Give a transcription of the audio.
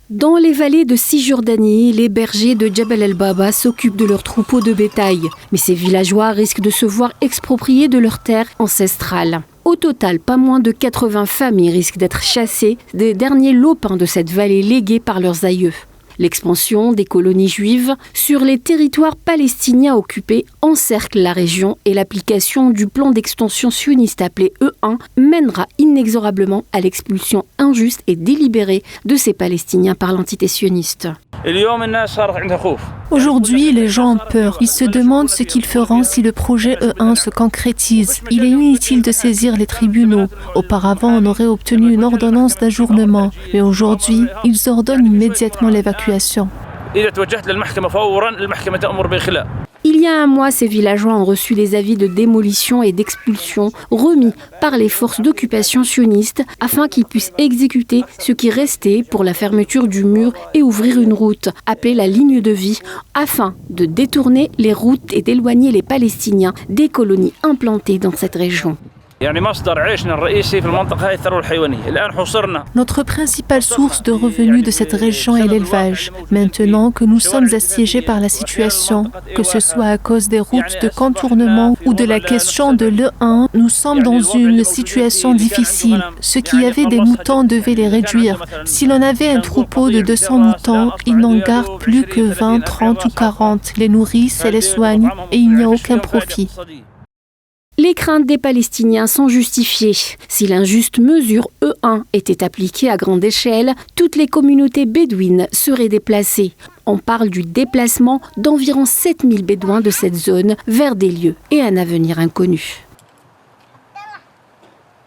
Dans les vallées de Cisjordanie, les bergers de Jabal el-Baba s'occupent de leurs troupeaux de bétail. Mais ces villageois risquent de se voir expropriés de leurs terres ancestrales. Au total, pas moins de 80 familles risquent d'être chassées des derniers lopins de cette vallée léguée par leurs aïeux. L'expansion des colonies juives sur les territoires palestiniens occupés encercle la région et l'application du plan d'extension sioniste appelé E1 mènera inexorablement à l'expulsion injuste et délibérée de ces Palestiniens par l'entité sioniste. Aujourd'hui, les gens ont peur. Ils se demandent ce qu'ils feront si le projet E1 se concrétise. Il est inutile de saisir les tribunaux. Auparavant, on aurait obtenu une ordonnance d'ajournement. Mais aujourd'hui, ils ordonnent immédiatement l'évacuation. Il y a un mois, ces villageois ont reçu des avis de démolition et d'expulsion remis par les forces d'occupation sionistes afin qu'ils puissent exécuter ce qui restait pour la fermeture du mur et ouvrir une route, appelée la ligne de vie, afin de détourner les routes et d'éloigner les Palestiniens des colonies implantées dans cette région. Notre principale source de revenus de cette région est l'élevage. Maintenant que nous sommes assiégés par la situation, que ce soit à cause des routes de contournement ou de la question de l'E1, nous sommes dans une situation difficile. Ceux qui avaient des moutons devaient les réduire. Si l'on avait un troupeau de 200 moutons, ils n'en gardent plus que 20, 30 ou 40, les nourrissent et les soignent et il n'y a aucun profit. Les craintes des Palestiniens sont justifiées. Si l'injuste mesure E1 était appliquée à grande échelle, toutes les communautés bédouines seraient déplacées. On parle du déplacement d'environ 7000 bédouins de cette zone vers des lieux et un avenir inconnu.